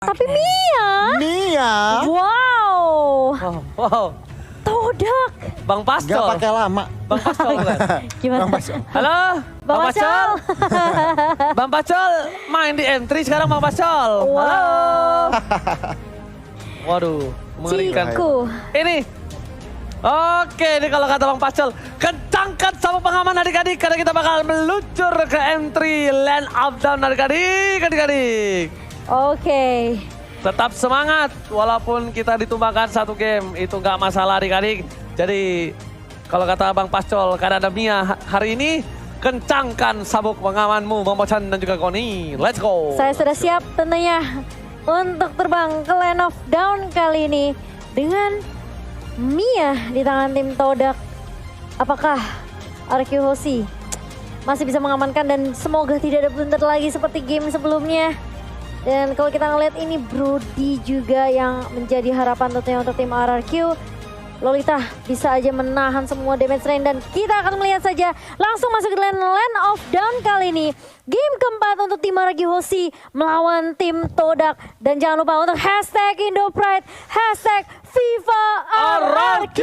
Tapi Mia. Mia. Wow. Wow. Todak. Bang Gak Pastol. pakai lama. Bang Pastol bukan? Gimana? Bang Pastol. Halo, Bang Pacol. Bang Pacol main di M3 sekarang Bang Pacol. Wow. Halo. Waduh, mengerikan. Ciku. Ini. Oke, ini kalau kata Bang Pacol, kencangkan sama pengaman adik-adik karena kita bakal meluncur ke M3 Land of Down adik-adik. Oke. Tetap semangat walaupun kita ditumbangkan satu game, itu nggak masalah adik-adik. Jadi kalau kata Bang Pacol, karena ada Mia hari ini, kencangkan sabuk pengamanmu Bang Pocan dan juga Koni. Let's go. Saya sudah siap tentunya untuk terbang ke Land of Down kali ini dengan Mia di tangan tim Todak. Apakah RQ Hoshi masih bisa mengamankan dan semoga tidak ada blunder lagi seperti game sebelumnya. Dan kalau kita ngeliat ini Brody juga yang menjadi harapan tentunya untuk tim RRQ. Lolita bisa aja menahan semua damage rain dan kita akan melihat saja langsung masuk ke Land of Down kali ini. Game keempat untuk tim RRQ Hoshi melawan tim Todak. Dan jangan lupa untuk hashtag IndoPride, hashtag FIFA RRQ.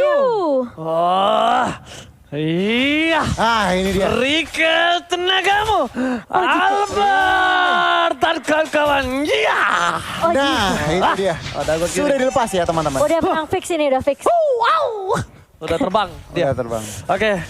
Oh, iya. Ah, ini dia. Berikan tenagamu, Albert dan kawan-kawan. Iya. Nah, ini dia. Sudah dilepas ya teman-teman. Udah menang fix ini, udah fix. Wow. Udah terbang dia. Udah terbang. Oke,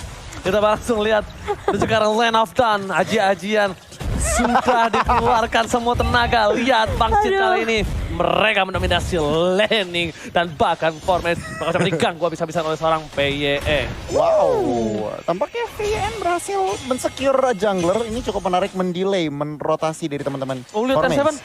kita langsung lihat sekarang Land of Dawn, ajian-ajian sudah dikeluarkan semua tenaga. Lihat Bangsit Aduh. kali ini mereka mendominasi laning dan bahkan formasi bakal diganggu habis-habisan oleh seorang PYE. Wow, tampaknya VN berhasil mensecure jungler. Ini cukup menarik, mendelay, menrotasi dari teman-teman. Oh lihat R7, Formance.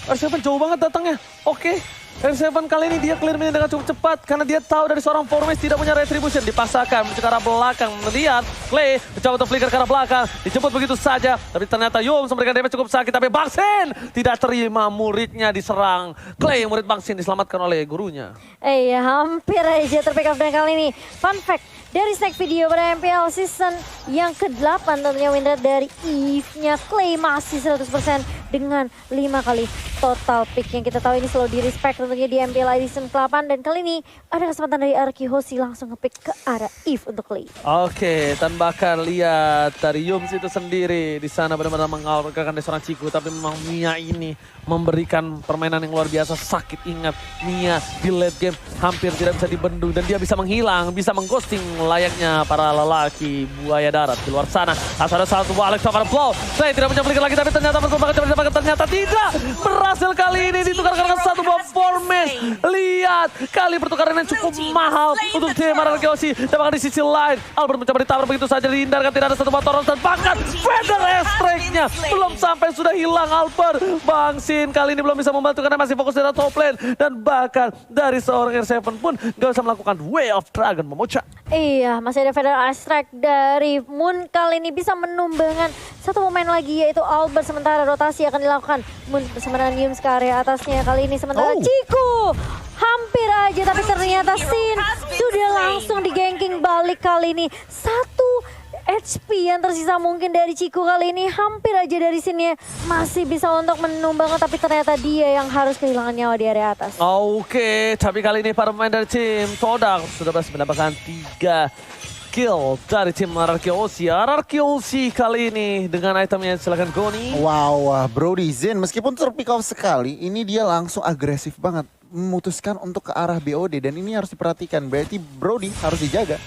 R7 jauh banget datangnya. Oke, R7 kali ini dia clear dengan cukup cepat karena dia tahu dari seorang Formes tidak punya retribution. Dipaksakan menuju ke arah belakang. Melihat Clay mencoba untuk flicker ke arah belakang. Dijemput begitu saja. Tapi ternyata Yums memberikan damage cukup sakit. Tapi Bangsin tidak terima, muridnya diserang. Clay murid Bangsin diselamatkan oleh gurunya. Iya, hampir aja terpick up dengan kali ini. Fun fact, dari snack video pada MPL season yang ke-8 tentunya win rate dari Eve-nya Clay masih 100% dengan 5 kali total pick yang kita tahu ini selalu di respect tentunya di MPL season ke-8 dan kali ini ada kesempatan dari RQ Hoshi langsung nge-pick ke arah Eve untuk Clay. Oke, dan bahkan lihat dari Yums itu sendiri di sana benar-benar mengalahkan dari seorang Ciku, tapi memang Mia ini memberikan permainan yang luar biasa. Sakit, ingat Mia di late game hampir tidak bisa dibendung dan dia bisa menghilang, bisa mengghosting layaknya para lelaki buaya darat di luar sana. Asal ada satu Alex Safar Blow. Saya tidak punya flicker lagi tapi ternyata perkembangan ternyata tidak berhasil kali ini ditukarkan dengan satu buah Formes. Lihat kali pertukaran yang cukup mahal untuk tim RRQ Hoshi. Dan bahkan di sisi lain Albert mencoba ditabrak begitu saja, dihindarkan, tidak ada satu buah Toros dan bahkan Feather Strike-nya belum sampai sudah hilang Albert. Bangsin kali ini belum bisa membantu karena masih fokus di top lane dan bahkan dari seorang R7 pun gak bisa melakukan Way of Dragon Momocha. Iya, masih ada Feather Strike dari Moon kali ini bisa menumbangkan satu pemain lagi yaitu Albert, sementara rotasi akan dilakukan Moon bersama dengan Yums ke area atasnya kali ini, sementara Ciku hampir aja tapi ternyata Sin sudah langsung di-ganking balik kali ini. Satu HP yang tersisa mungkin dari Ciku kali ini, hampir aja dari sini masih bisa untuk menumbangkan tapi ternyata dia yang harus kehilangan nyawa di area atas. Oke, tapi kali ini para pemain dari tim Todak sudah berhasil mendapatkan 3 kill dari tim RRQ Hoshi. RRQ Hoshi kali ini dengan itemnya, silakan Goni. Wow, Brody Zen meskipun terpick off sekali, ini dia langsung agresif banget. Memutuskan untuk ke arah BOD dan ini harus diperhatikan. Berarti Brody harus dijaga.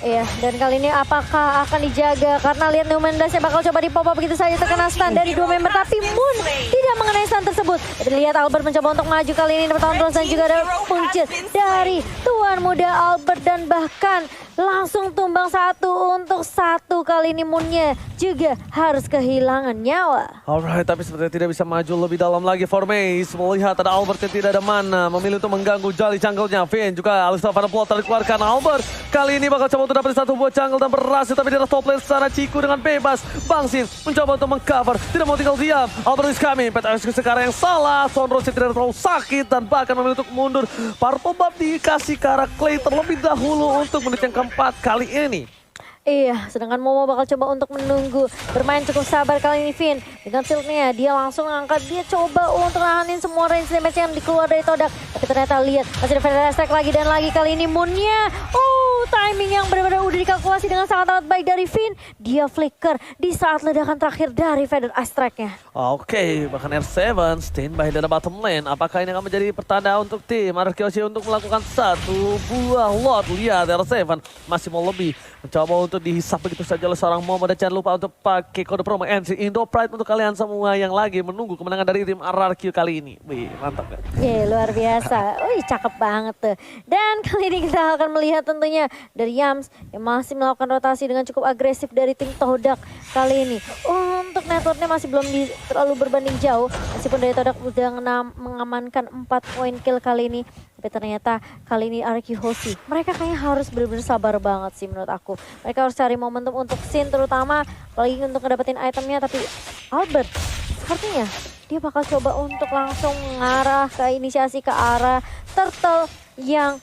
Iya, dan kali ini apakah akan dijaga? Karena lihat Newman Dash bakal coba di-pop up begitu saja, terkena stun dari 2 member. Tapi Moon tidak mengenai stun tersebut. Lihat Albert mencoba untuk maju kali ini, dapat tahan terus dan juga ada punch dari tuan muda Albert. Dan bahkan langsung tumbang untuk satu kali ini Moonnya juga harus kehilangan nyawa. Alright, tapi sepertinya tidak bisa maju lebih dalam lagi. Formes melihat ada Albert yang tidak ada mana, memilih untuk mengganggu jali jungle-nya. Vin juga Alistar Van Plot dikeluarkan. Albert kali ini bakal coba untuk dapat satu buah jungle dan berhasil, tapi dia top lane sana Ciku dengan bebas. Bangsin mencoba untuk mengcover, tidak mau tinggal diam. Albert is coming, peta eksekusi sekarang yang salah. Sonrose tidak terlalu sakit dan bahkan memilih untuk mundur. Purple buff dikasih ke arah Clay terlebih dahulu untuk menit yang keempat kali ini. Iya, sedangkan Momo bakal coba untuk menunggu. Bermain cukup sabar kali ini Vin. Dengan shieldnya dia langsung angkat. Dia coba untuk nahanin semua range damage yang dikeluar dari Todak. Tapi ternyata lihat, masih ada Feather Strike lagi dan lagi kali ini Moonnya. Timing yang benar-benar udah dikalkulasi dengan sangat amat baik dari Vin. Dia flicker di saat ledakan terakhir dari Feather Strike-nya. Oke, bahkan R7 standby dari bottom lane. Apakah ini akan menjadi pertanda untuk tim Arkeoshi untuk melakukan satu buah lot? Lihat R7 masih mau lebih. Mencoba untuk dihisap begitu saja oleh seorang Momo. Dan jangan lupa untuk pakai kode promo NC Indo Pride untuk kalian semua yang lagi menunggu kemenangan dari tim RRQ kali ini. Wih, mantap kan? Luar biasa. Wih, cakep banget tuh. Dan kali ini kita akan melihat tentunya dari Yams yang masih melakukan rotasi dengan cukup agresif dari tim Todak kali ini. Untuk networknya masih belum terlalu berbanding jauh. Meskipun dari Todak udah mengamankan 4 poin kill kali ini. Tapi ternyata kali ini RRQ Hoshi, mereka kayaknya harus benar-benar sabar banget sih menurut aku. Mereka harus cari momentum untuk Sin terutama, apalagi untuk ngedapetin itemnya. Tapi Albert sepertinya dia bakal coba untuk langsung mengarah ke inisiasi ke arah turtle yang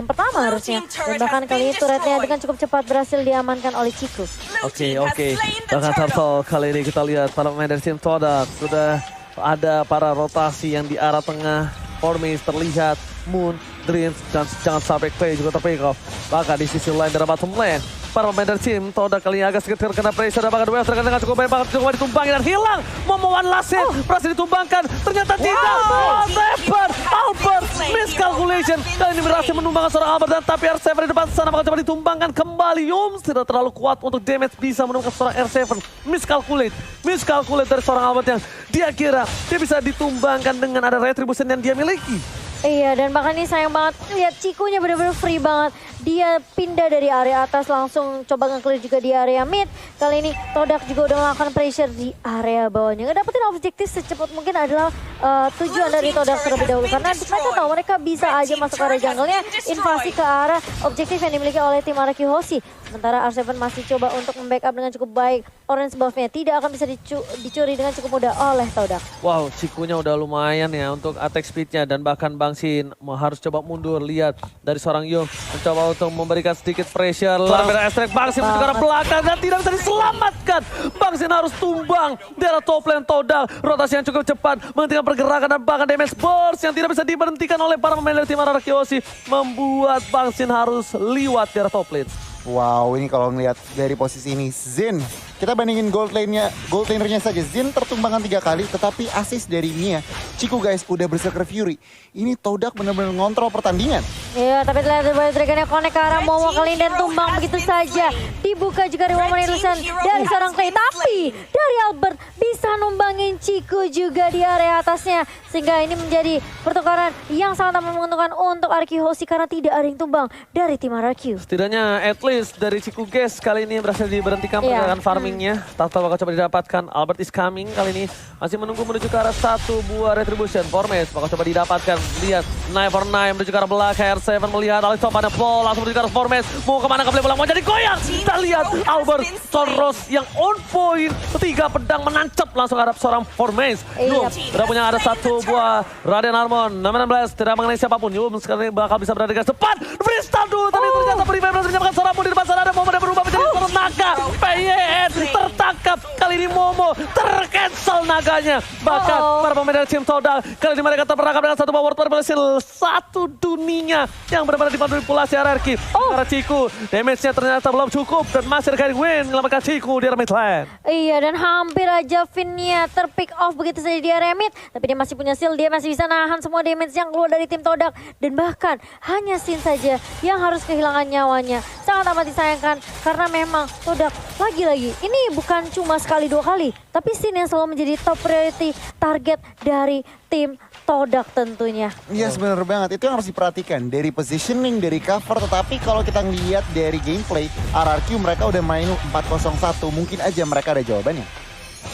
pertama harusnya. Dan bahkan kali ini turretnya dengan cukup cepat berhasil diamankan oleh Ciku. Oke. Bahkan turtle kali ini kita lihat para pemain dari tim Todak sudah ada para rotasi yang di arah tengah. Formis terlihat, Moon, Dreams, dan jangan sampai Clay juga terpick off. Bahkan di sisi lain dari bottom lane, para pemain dari tim Todak kali ini agak sedikit terkena pressure. Dan bahkan Duel terkena dengan cukup baik banget, cukup ditumpangi dan hilang. Momo one last hit, berhasil ditumbangkan. Ternyata tidak. Albert, miscalculation. Kali ini berhasil menumbangkan seorang Albert. Dan tapi R7 di depan sana bakal coba ditumbangkan kembali. Yums tidak terlalu kuat untuk damage bisa menumbangkan seorang R7. Miscalculate dari seorang Albert yang dia kira dia bisa ditumbangkan dengan ada retribution yang dia miliki. Iya, dan bahkan ini sayang banget. Lihat Cikunya benar-benar free banget. Dia pindah dari area atas langsung coba nge-clear juga di area mid. Kali ini Todak juga udah melakukan pressure di area bawahnya. Ngedapetin objektif secepat mungkin adalah tujuan dari Todak terlebih dahulu. Karena mereka tahu mereka bisa aja masuk ke area jungle-nya, invasi ke arah objektif yang dimiliki oleh tim RRQ Hoshi. Sementara R7 masih coba untuk membackup dengan cukup baik. Orange buff-nya tidak akan bisa dicuri dengan cukup mudah oleh Todak. Wow, Cikunya udah lumayan ya untuk attack speed-nya. Dan bahkan Bang Sin harus coba mundur. Lihat dari seorang Yung mencoba untuk memberikan sedikit pressure. Berbeda Astrek, Bang Sin menuju ke arah belakang dan tidak bisa diselamatkan. Bang Sin harus tumbang di arah top lane Todak. Rotasi yang cukup cepat, menghentikan pergerakan dan bahkan damage burst yang tidak bisa diberhentikan oleh para pemain dari tim RRQ Hoshi. Membuat Bang Sin harus liwat di arah top lane. Wow, ini kalau ngelihat dari posisi ini, Zin. Kita bandingin gold lanernya saja. Zin tertumbangkan 3 kali, tetapi assist dari Mia. Ciku guys, udah berserker Fury. Ini Todak benar-benar ngontrol pertandingan. Iya, tapi terlihat dari Dragon yang connect ke arah Momo kali ini dan tumbang begitu saja. Dibuka juga dari Woman Illusion dari seorang Clay. Tapi dari Albert bisa numbangin Ciku juga di area atasnya. Sehingga ini menjadi pertukaran yang sangat menguntungkan untuk RRQ Hoshi karena tidak ada yang tumbang dari tim RRQ. Setidaknya at least dari Ciku guys kali ini berhasil diberhentikan pergerakan farmingnya. Tak tahu bakal coba didapatkan. Albert is coming kali ini. Masih menunggu menuju ke arah satu buah retribution. Formes bakal coba didapatkan. Lihat, 9 menuju ke arah belakang. R7 melihat Alex Top ada ball. Langsung menuju ke arah Formes. Mau kemana ke belakang? Mau jadi goyang. Kita lihat Albert Toros yang on point. 3 pedang menancap langsung ke arah seorang Formes. Yum, udah punya ada satu buah Radiant Harmon. 16 tidak mengenai siapapun. Yum sekarang bakal bisa berada dengan cepat. Freestyle dulu. Tapi ternyata Prime berhasil menyamakan seorang Momo di depan sana. Ada Momo yang berubah menjadi seorang naga. PYN tertangkap. Kali ini Momo tercancel naganya. Bahkan para pemain dari tim Todak kali ini mereka terperangkap dengan satu power berhasil satu dunia yang benar-benar dimanipulasi RRQ. Karena Ciku damage-nya ternyata belum cukup dan masih ada win menyelamatkan Ciku di area mid lane. Iya, dan hampir aja Vinnya terpick off begitu saja di area mid. Tapi dia masih punya shield, dia masih bisa nahan semua damage yang keluar dari tim Todak. Dan bahkan hanya Sin saja yang harus kehilangan nyawanya. Sangat amat disayangkan karena memang Todak lagi-lagi ini bukan cuma sekali 2 kali. Tapi Sin yang selalu menjadi top priority target dari tim Todak tentunya. Iya, benar banget. Itu yang harus diperhatikan. Dari positioning, dari cover. Tetapi kalau kita ngelihat dari gameplay, RRQ mereka udah main 4-0-1. Mungkin aja mereka ada jawabannya.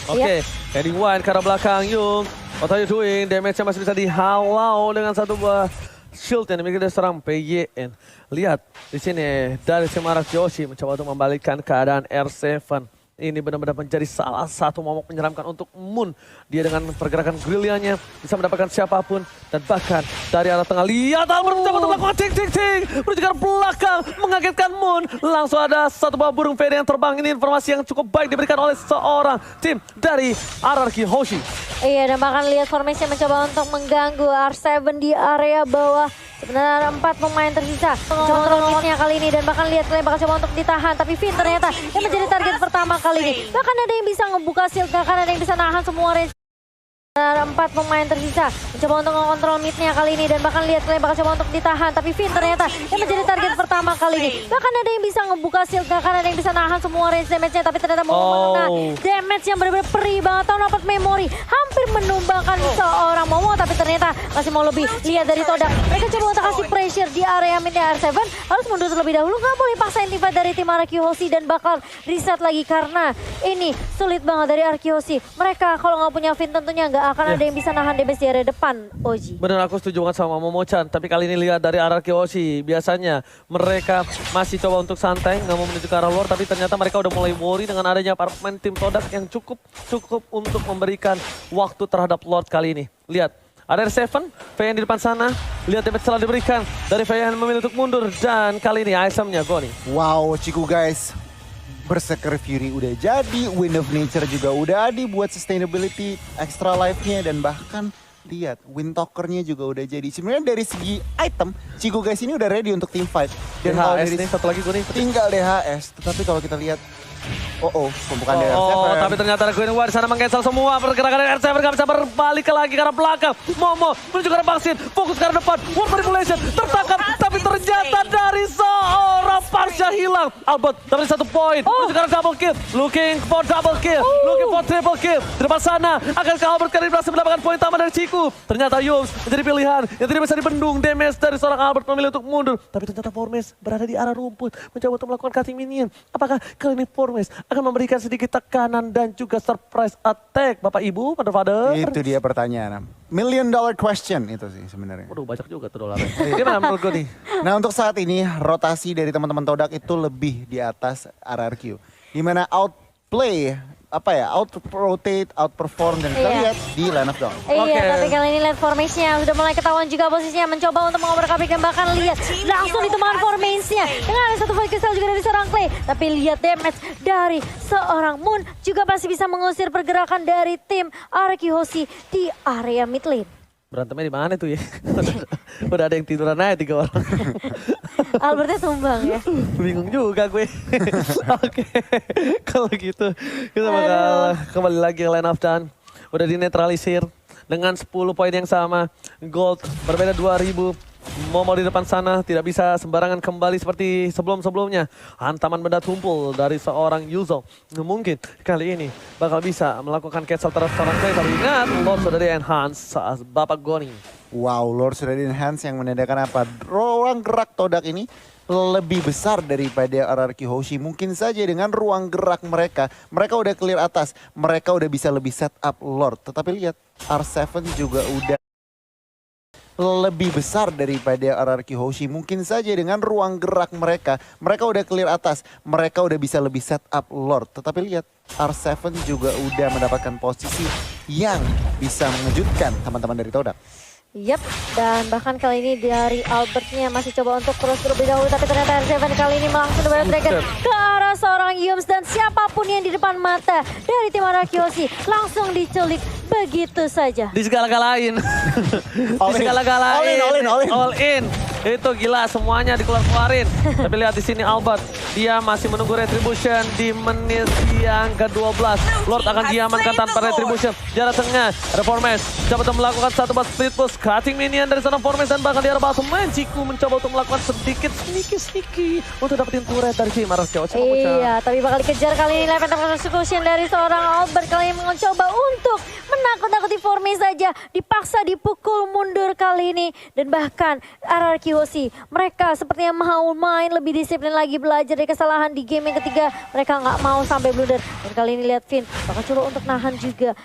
Oke, heading wide ke arah belakang Yung. What are you doing? Damage-nya masih bisa dihalau dengan satu buah shield yang dimiliki dari seorang PYN. Lihat di sini dari tim RRQ Hoshi mencoba untuk membalikkan keadaan R7. Ini benar-benar menjadi salah satu momok menyeramkan untuk Moon. Dia dengan pergerakan gerilyanya bisa mendapatkan siapapun. Dan bahkan dari arah tengah, lihat Albert mencoba untuk melakukan ting-ting-ting. Menuju ke belakang, mengagetkan Moon. Langsung ada satu buah burung VD yang terbang. Ini informasi yang cukup baik diberikan oleh seorang tim dari RRQ Hoshi. Iya, dan bahkan lihat formasi mencoba untuk mengganggu R7 di area bawah. Sebenarnya ada 4 pemain tersisa. Mengontrol midnya kali ini dan bahkan lihat kalian bakal coba untuk ditahan. Tapi Finn ternyata yang menjadi target pertama kali ini. Bahkan ada yang bisa ngebuka shield, bahkan ada yang bisa nahan semua range. Ada 4 pemain tersisa. Mencoba untuk mengontrol midnya kali ini dan bahkan lihat kalian bakal coba untuk ditahan. Tapi Finn ternyata yang menjadi target pertama kali ini. Bahkan ada yang bisa ngebuka shield, bahkan ada yang bisa nahan semua range damage-nya. Tapi ternyata mau mengena damage yang benar-benar perih banget. Tahu dapat memori. Hampir menumbangkan seorang Momo. Tapi ternyata masih mau lebih. Lihat dari Todak. Mereka coba untuk kasih pressure di area midnya R7. Harus mundur terlebih dahulu. Nggak boleh paksa invade dari tim RRQ Hoshi dan bakal reset lagi. Karena ini sulit banget dari RRQ Hoshi. Mereka kalau nggak punya Finn tentunya nggak akan ada yang bisa nahan damage di area depan, Oji. Bener, aku setuju banget sama Momo-chan. Tapi kali ini lihat dari RRQ Hoshi, biasanya mereka masih coba untuk santai, nggak mau menuju ke arah luar. Tapi ternyata mereka udah mulai worry dengan adanya para pemain tim Todak yang cukup untuk memberikan waktu terhadap Lord kali ini. Lihat, ada R7, Fayan di depan sana. Lihat damage telah diberikan dari Fayan memilih untuk mundur. Dan kali ini itemnya Goni. Wow, Ciku guys. Berserker Fury udah jadi, Wind of Nature juga udah ada buat sustainability extra life-nya dan bahkan lihat Wind Talker-nya juga udah jadi. Sebenarnya dari segi item, Ciku guys ini udah ready untuk team fight. Dan kalau DHS dari nih, satu lagi gue nih. tinggal DHS, tetapi kalau kita lihat pembukaan dari R7. Tapi ternyata ada Queen War di sana meng-cancel semua pergerakan dari R7, gak bisa berbalik lagi ke arah belakang. Momo menuju ke arah Baksin, fokus ke arah depan. War Manipulation tertangkap, tapi ternyata dari seorang Parsha hilang. Albert dapat 1 poin, menuju ke arah double kill. Looking for double kill, looking for triple kill. Di depan sana, akankah Albert kali ini berhasil mendapatkan poin tambah dari Ciku? Ternyata Yums menjadi pilihan yang tidak bisa dibendung. Damage dari seorang Albert memilih untuk mundur. Tapi ternyata Formes berada di arah rumput, mencoba untuk melakukan cutting minion. Apakah kali ini Formes akan memberikan sedikit tekanan dan juga surprise attack, Bapak Ibu, Mother Father? Itu dia pertanyaan. $1 million question itu sih sebenarnya. Waduh, banyak juga tuh dolarnya. Gimana menurut gue nih? Nah, untuk saat ini rotasi dari teman-teman Todak itu lebih di atas RRQ. Dimana outplay, out-rotate, outperform, dan kita lihat di line of down. Iya, tapi kali ini lihat formasinya sudah mulai ketahuan juga posisinya, mencoba untuk mengobrak-abrik dan bahkan lihat langsung ditemukan formasinya dengan ada satu void crystal juga dari seorang Clay. Tapi lihat damage dari seorang Moon juga pasti bisa mengusir pergerakan dari tim RRQ Hoshi di area mid lane. Berantemnya di mana tuh ya? Udah ada yang tiduran aja 3 orang. Albertnya tumbang ya. Bingung juga gue. Oke, kalau gitu kita bakal kembali lagi ke line of down. Udah dinetralisir dengan 10 poin yang sama. Gold berbeda 2000. Momo di depan sana tidak bisa sembarangan kembali seperti sebelum-sebelumnya. Hantaman benda tumpul dari seorang Yuzo. Mungkin kali ini bakal bisa melakukan cancel terhadap seorang Clay. Tapi ingat, Lord sudah di-enhance saat Bapak Goni. Wow, Lord sudah di-enhance yang menandakan apa? Ruang gerak Todak ini lebih besar daripada RRQ Hoshi. Mungkin saja dengan ruang gerak mereka udah clear atas. Mereka udah bisa lebih set up Lord. Tetapi lihat, R7 juga udah lebih besar daripada RRQ Hoshi. Mungkin saja dengan ruang gerak mereka udah clear atas. Mereka udah bisa lebih set up Lord. Tetapi lihat, R7 juga udah mendapatkan posisi yang bisa mengejutkan teman-teman dari Todak. Yap, dan bahkan kali ini dari Albertnya masih coba untuk terus terlebih dahulu. Tapi ternyata R7 kali ini langsung Double Dragon ke arah seorang Yums. Dan siapapun yang di depan mata dari tim RRQ Hoshi langsung diculik begitu saja. Di segala-galain. Di segala-galain. All in. Itu gila, semuanya dikeluarin. Tapi lihat di sini Albert, dia masih menunggu retribution di menit yang ke-12. Lord akan diamankan tanpa retribution. Di arah tengah, ada Formes. Coba untuk melakukan satu buat split push. Cutting minion dari sana Formes dan bahkan di arah bottom lane. Ciku mencoba untuk melakukan sedikit sneaky untuk dapetin turret dari tim RRQ. Iya, tapi bakal dikejar kali ini. Live attack execution dari seorang Albert kali ini mencoba untuk menakut-nakuti Formes saja. Dipaksa dipukul mundur kali ini. Dan bahkan RRQ Hoshi, mereka sepertinya mau main lebih disiplin lagi, belajar dari kesalahan di game yang ketiga. Mereka nggak mau sampai blunder. Dan kali ini lihat Finn bakal coba untuk nahan juga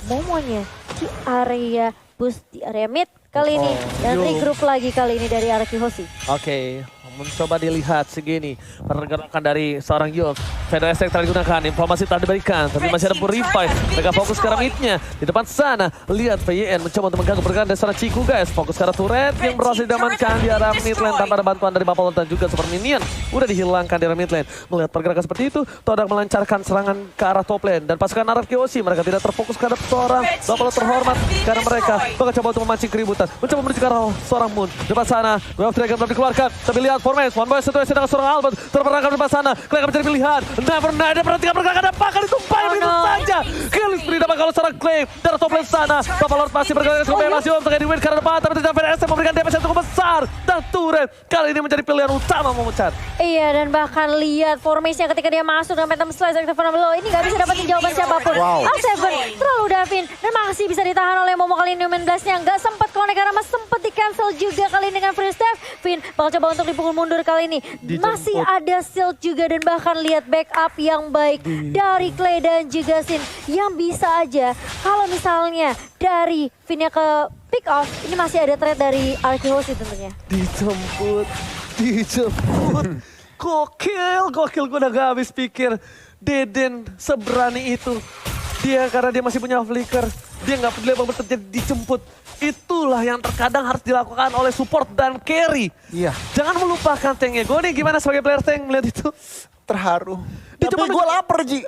Momonya di area boost di area mid kali ini. Dan regroup lagi kali ini dari RRQ Hoshi. Oke, Mencoba dilihat segini pergerakan dari seorang Yulf. Feather Aspect telah digunakan, informasi telah diberikan, tapi masih ada Purify. Mereka fokus ke arah midnya. Di depan sana, lihat VYN mencoba untuk mengganggu pergerakan dari seorang Ciku guys. Fokus ke arah turret yang berhasil diamankan di arah mid lane tanpa ada bantuan dari Bapalon dan juga Super Minion. Udah dihilangkan di arah mid lane. Melihat pergerakan seperti itu, Todak melancarkan serangan ke arah top lane. Dan pasukan RFKOC mereka tidak terfokus ke arah seorang Bapalon terhormat. Karena mereka mencoba untuk memancing keributan. Mencoba menuju ke arah seorang Moon. Di depan sana, Wave Dragon belum dikeluarkan. Tapi lihat Formation, One Boy situasi dengan seorang Albert. Terperangkap di depan sana. Clay menjadi pilihan. Never ada perhatikan pergerakan apa kali tumpahin begitu saja. Killing spree dapat kalau seorang Clay. Dari top lane sana. Papa Lord masih bergerak cukup bebas. Yom tengah di win karena depan. Tapi tidak VSM memberikan damage yang cukup besar. Dan turret kali ini menjadi pilihan utama memecat. Iya, dan bahkan lihat formasinya ketika dia masuk dengan Phantom Slice aktif below. Ini nggak bisa dapetin jawaban siapapun. Wow. R7 terlalu Davin. Dan masih bisa ditahan oleh Momo kali ini. Human Blast-nya nggak sempat connect karena masih sempat di-cancel juga kali ini dengan Free Step. Finn bakal coba untuk dipukul mundur kali ini. Masih ada shield juga dan bahkan lihat backup yang baik dari Clay dan juga Sin. Yang bisa aja kalau misalnya dari Finn-nya ke pick off, ini masih ada trade dari RKOC tentunya. Dijemput. Gokil gue udah gak habis pikir. Deden seberani itu. Dia karena dia masih punya flicker, dia gak peduli apa terjadi dijemput. Itulah yang terkadang harus dilakukan oleh support dan carry. Iya. Jangan melupakan tanknya. Gue nih gimana sebagai player tank melihat itu? Terharu. Itu Tapi gue lapar, Ji.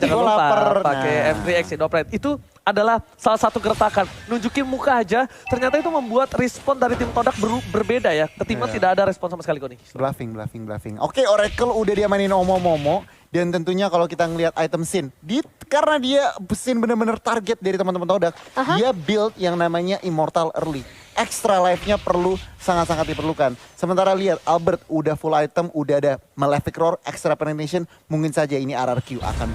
Jangan Gua lupa lapar. pakai Nah. M3X Dopret. Itu adalah salah satu gertakan. Nunjukin muka aja, ternyata itu membuat respon dari tim Todak berbeda ya. Ketimbang tidak ada respon sama sekali kok nih. Bluffing. Oke, Oracle udah diamanin Omo-Momo. Dan tentunya kalau kita ngelihat item Sin, karena dia Sin bener-bener target dari teman-teman Todak, dia build yang namanya Immortal Early. Extra life-nya sangat-sangat diperlukan. Sementara lihat Albert udah full item, udah ada Malefic Roar, extra penetration, mungkin saja ini RRQ akan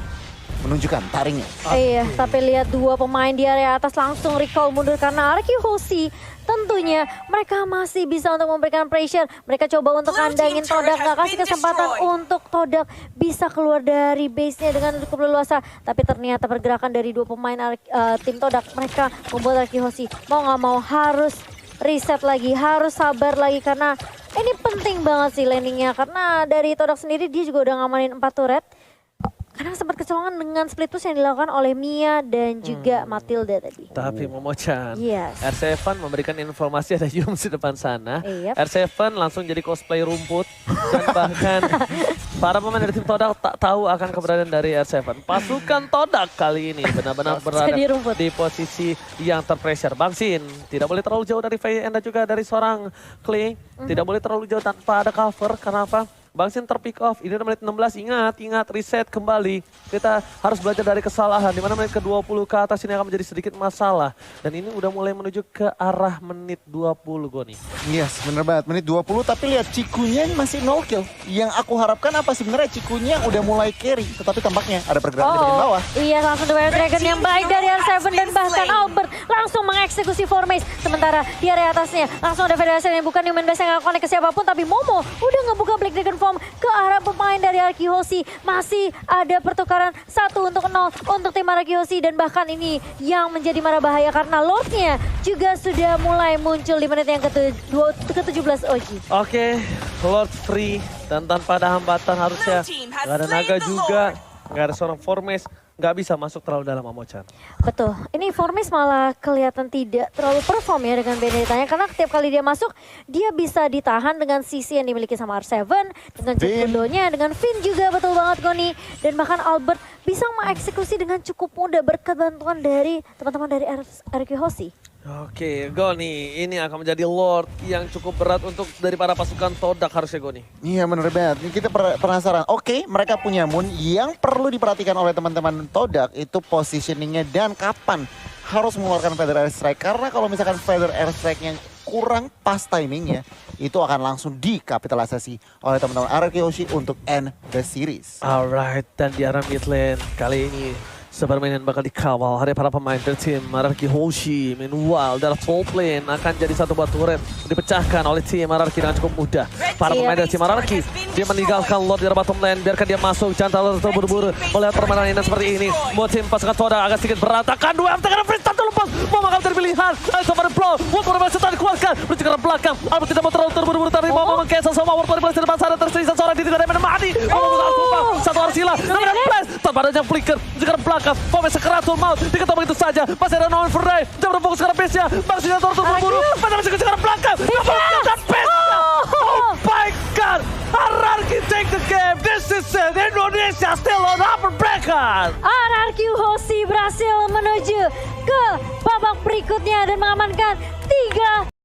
menunjukkan taringnya. Iya, tapi lihat dua pemain di area atas langsung recall mundur karena RKOC tentunya mereka masih bisa untuk memberikan pressure. Mereka coba untuk kandangin Todak, nggak kasih kesempatan untuk Todak bisa keluar dari base-nya dengan cukup leluasa. Tapi ternyata pergerakan dari dua pemain tim Todak, mereka membuat RKOC mau nggak mau harus reset lagi, harus sabar lagi karena ini penting banget sih landingnya. Karena dari Todak sendiri dia juga udah ngamanin 4 turret. Karena sempat kecolongan dengan split push yang dilakukan oleh Mia dan juga Matilda tadi. Tapi Momo-chan, Yes. R7 memberikan informasi ada Yums di depan sana. Yep. R7 langsung jadi cosplay rumput. Dan bahkan para pemain dari tim Todak tak tahu akan keberadaan dari R7. Pasukan Todak kali ini benar-benar berada Jadi rumput. di posisi yang terpressure. Bang Sin tidak boleh terlalu jauh dari VN dan juga dari seorang Clay. Tidak boleh terlalu jauh tanpa ada cover. Karena apa? Bang Sin terpick off, ini udah menit 16, ingat, reset kembali. Kita harus belajar dari kesalahan, dimana menit ke-20 ke atas ini akan menjadi sedikit masalah. Dan ini udah mulai menuju ke arah menit 20 Goni. Yes, bener banget. Menit 20, tapi lihat Cikunya masih 0 kill. Yang aku harapkan apa sebenarnya Cikunya udah mulai carry, tetapi tampaknya ada pergerakan di bagian bawah. Iya, langsung The Wave Dragon yang baik dari R7 dan bahkan Albert langsung mengeksekusi Formase. Sementara di area atasnya langsung ada Federasi yang bukan Human Blast yang gak connect ke siapapun, tapi Momo udah ngebuka Black Dragon Form ke arah pemain dari RKOC. Masih ada pertukaran 1-0 untuk tim RKOC dan bahkan ini yang menjadi marah bahaya karena Lordnya juga sudah mulai muncul di menit yang ke-17 OG. Oke, Lord free dan tanpa ada hambatan harusnya nggak ada naga juga, nggak ada seorang Formase, nggak bisa masuk terlalu dalam Momo-chan. Betul, ini Formase malah kelihatan tidak terlalu perform ya dengan Benedictanya karena setiap kali dia masuk dia bisa ditahan dengan sisi yang dimiliki sama R7, dengan Cikudonya, dengan Finn juga betul banget Goni. Dan bahkan Albert bisa mengeksekusi dengan cukup mudah berkat bantuan dari teman-teman dari RKOC. Oke, Goni, ini akan menjadi Lord yang cukup berat untuk dari para pasukan Todak harusnya Goni. Iya bener banget, kita penasaran. Oke, mereka punya Moon, yang perlu diperhatikan oleh teman-teman Todak itu positioningnya dan kapan harus mengeluarkan Feather Airstrike. Karena kalau misalkan Feather Airstrike yang kurang pas timingnya, itu akan langsung dikapitalisasi oleh teman-teman RKOC untuk end the series. Alright, dan di arah mid lane kali ini Sepermainan bakal dikawal hari para pemain dari tim Ararki Hoshi. Meanwhile, dari top lane akan jadi satu buah turret dipecahkan oleh tim Ararki dengan cukup mudah. Para pemain dari tim Ararki, dia meninggalkan Lord di bottom lane. Biarkan dia masuk, jangan terlalu terburu-buru melihat permainan ini seperti ini. Buat tim pasukan Todak agak sedikit berantakan. 2 MT karena free start lepas. Mau makan dari pilihan. Sama Pro, World War Setan dikeluarkan. Menuju ke belakang. Albert tidak mau terlalu terburu-buru tapi mau meng-cancel sama World War di depan sana. Tersisa seorang di tidak ada mati. Satu Arsila. Tanpa adanya flicker. Juga belakang. Pemain sekeratul maut. Diketahui begitu saja. Masih ada Nolan Ferdinand. Dia berfokus ke base-nya. Maksudnya terburu-buru. Masih ke belakang. Dan base-nya. Oh my god. Ararki take the game. This is it. Indonesia still on upper bracket. RRQ Hoshi berhasil menuju ke babak berikutnya dan mengamankan